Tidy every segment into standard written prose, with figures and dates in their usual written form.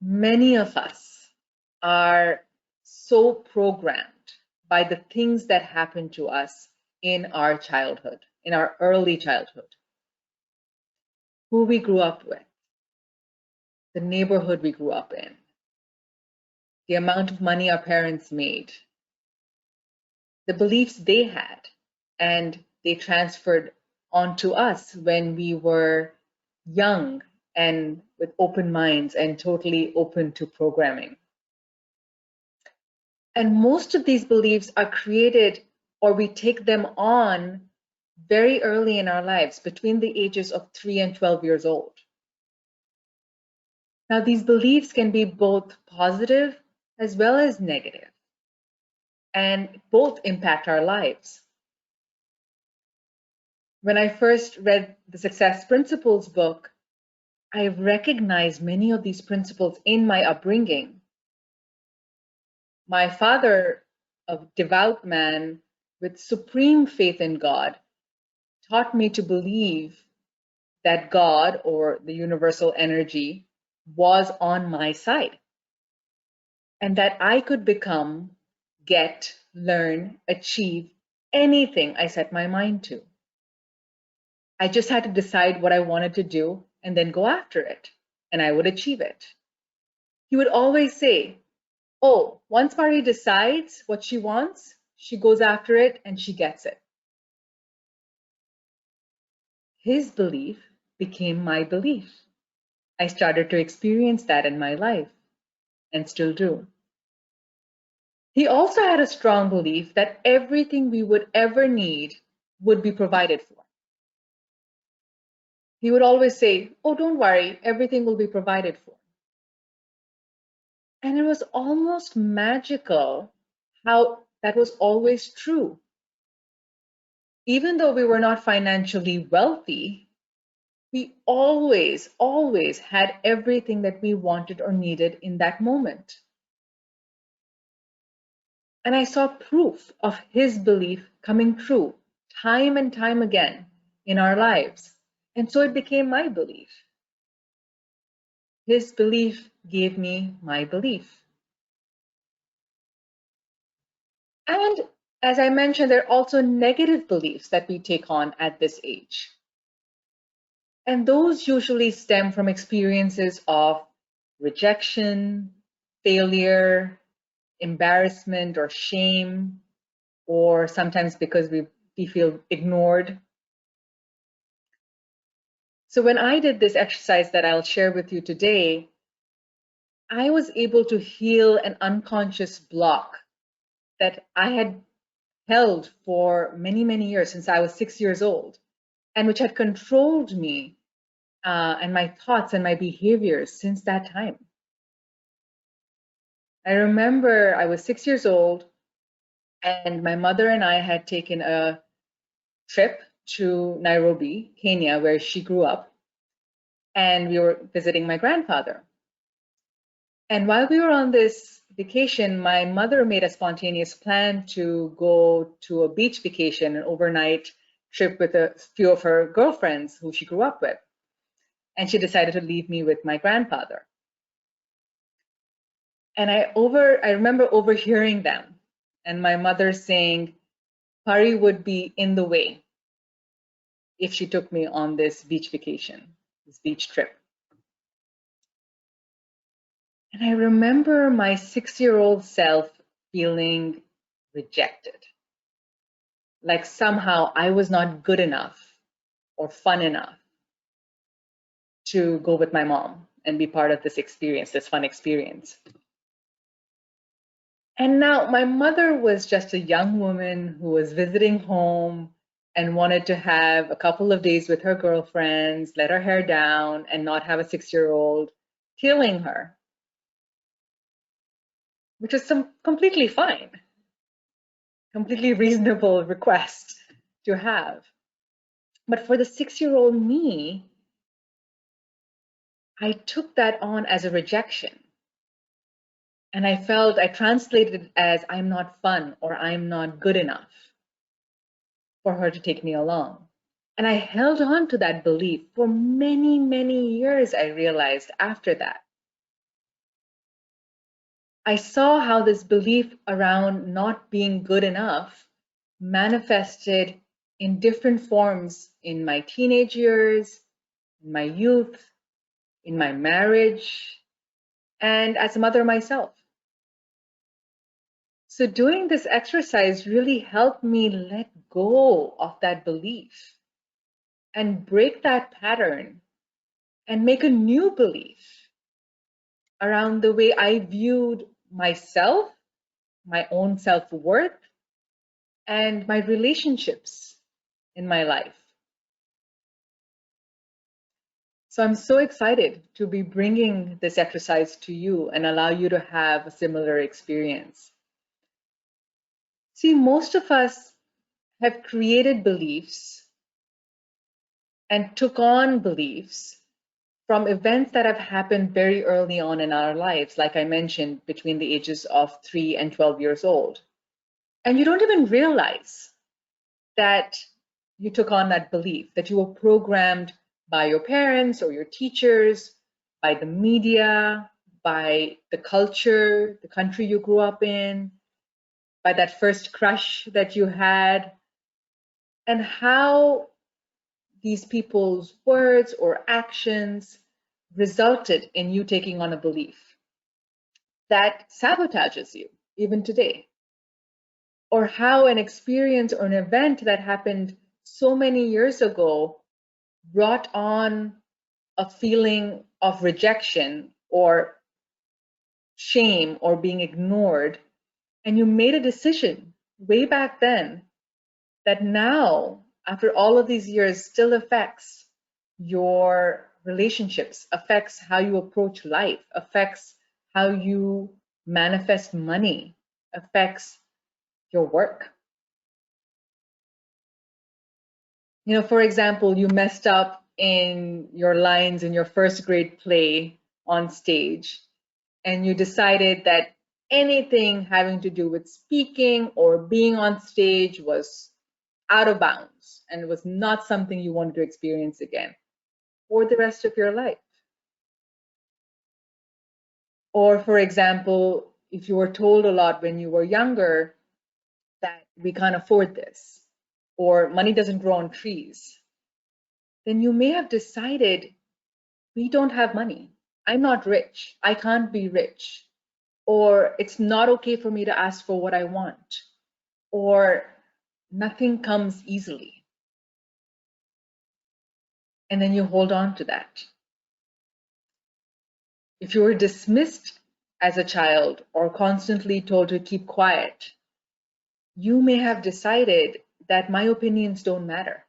Many of us are so programmed by the things that happen to us in our childhood, in our early childhood, who we grew up with, the neighborhood we grew up in, the amount of money our parents made, the beliefs they had, and they transferred onto us when we were young and with open minds and totally open to programming. And most of these beliefs are created or we take them on very early in our lives, between the ages of 3 and 12 years old. Now, these beliefs can be both positive as well as negative, and both impact our lives. When I first read the Success Principles book, I recognized many of these principles in my upbringing. My father, a devout man with supreme faith in God, taught me to believe that God or the universal energy was on my side and that I could become, get, learn, achieve anything I set my mind to. I just had to decide what I wanted to do and then go after it, and I would achieve it. He would always say, "Oh, once Mari decides what she wants, she goes after it and she gets it." His belief became my belief. I started to experience that in my life and still do. He also had a strong belief that everything we would ever need would be provided for. He would always say, "Oh, don't worry, everything will be provided for." And it was almost magical how that was always true. Even though we were not financially wealthy, we always had everything that we wanted or needed in that moment. And I saw proof of his belief coming true time and time again in our lives. And so it became my belief. His belief gave me my belief. And as I mentioned, there are also negative beliefs that we take on at this age. And those usually stem from experiences of rejection, failure, embarrassment, or shame, or sometimes because we feel ignored. So when I did this exercise that I'll share with you today, I was able to heal an unconscious block that I had held for many, many years, since I was 6 years old, and which had controlled me and my thoughts and my behaviors since that time. I remember I was 6 years old, and my mother and I had taken a trip to Nairobi, Kenya, where she grew up, and we were visiting my grandfather. And while we were on this vacation, my mother made a spontaneous plan to go to a beach vacation, an overnight trip with a few of her girlfriends who she grew up with. And she decided to leave me with my grandfather. And I remember overhearing them and my mother saying, "Pari would be in the way if she took me on this beach vacation, this beach trip." And I remember my 6-year-old self feeling rejected. Like somehow I was not good enough or fun enough to go with my mom and be part of this experience, this fun experience. And now my mother was just a young woman who was visiting home and wanted to have a couple of days with her girlfriends, let her hair down, and not have a 6-year-old killing her, which is completely fine, completely reasonable request to have. But for the 6-year-old me, I took that on as a rejection. And I translated it as "I'm not fun" or "I'm not good enough" for her to take me along. And I held on to that belief for many, many years, I realized after that. I saw how this belief around not being good enough manifested in different forms in my teenage years, in my youth, in my marriage, and as a mother myself. So doing this exercise really helped me let go of that belief and break that pattern and make a new belief around the way I viewed myself, my own self-worth, and my relationships in my life. So I'm so excited to be bringing this exercise to you and allow you to have a similar experience. See, most of us have created beliefs and took on beliefs from events that have happened very early on in our lives, like I mentioned, between the ages of 3 and 12 years old. And you don't even realize that you took on that belief, that you were programmed by your parents or your teachers, by the media, by the culture, the country you grew up in, by that first crush that you had, and how these people's words or actions resulted in you taking on a belief that sabotages you even today. Or how an experience or an event that happened so many years ago brought on a feeling of rejection or shame or being ignored. And you made a decision way back then that now, after all of these years, still affects your relationships, affects how you approach life, affects how you manifest money, affects your work. You know, for example, you messed up in your lines in your first grade play on stage, and you decided that anything having to do with speaking or being on stage was out of bounds and it was not something you wanted to experience again for the rest of your life. Or, for example, if you were told a lot when you were younger that we can't afford this, or money doesn't grow on trees, then you may have decided, we don't have money. I'm not rich. I can't be rich. Or it's not okay for me to ask for what I want. Or nothing comes easily. And then you hold on to that. If you were dismissed as a child or constantly told to keep quiet, you may have decided that my opinions don't matter,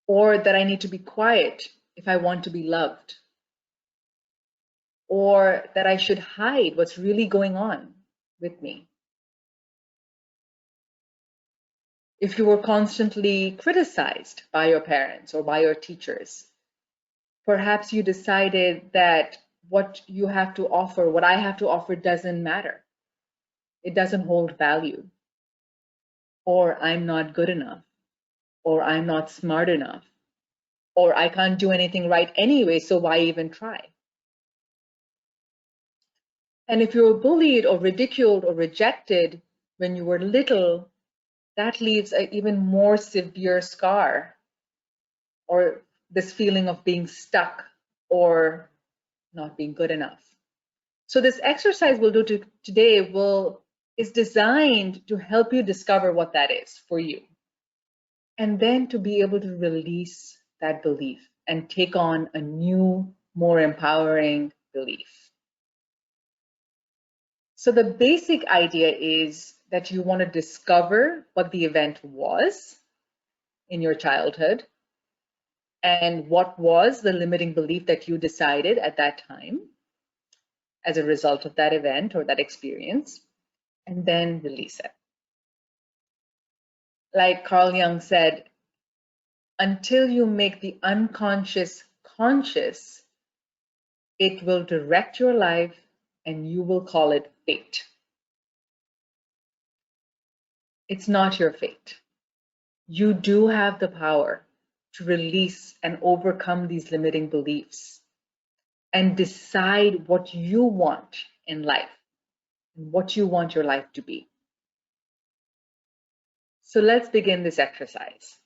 or that I need to be quiet if I want to be loved, or that I should hide what's really going on with me. If you were constantly criticized by your parents or by your teachers, perhaps you decided that what you have to offer, what I have to offer, doesn't matter. It doesn't hold value. Or I'm not good enough. Or I'm not smart enough. Or I can't do anything right anyway, so why even try? And if you were bullied or ridiculed or rejected when you were little, that leaves an even more severe scar, or this feeling of being stuck or not being good enough. So this exercise we'll do today is designed to help you discover what that is for you, and then to be able to release that belief and take on a new, more empowering belief. So the basic idea is that you want to discover what the event was in your childhood and what was the limiting belief that you decided at that time as a result of that event or that experience, and then release it. Like Carl Jung said, until you make the unconscious conscious, it will direct your life and you will call it fate. It's not your fate. You do have the power to release and overcome these limiting beliefs and decide what you want in life and what you want your life to be. So let's begin this exercise.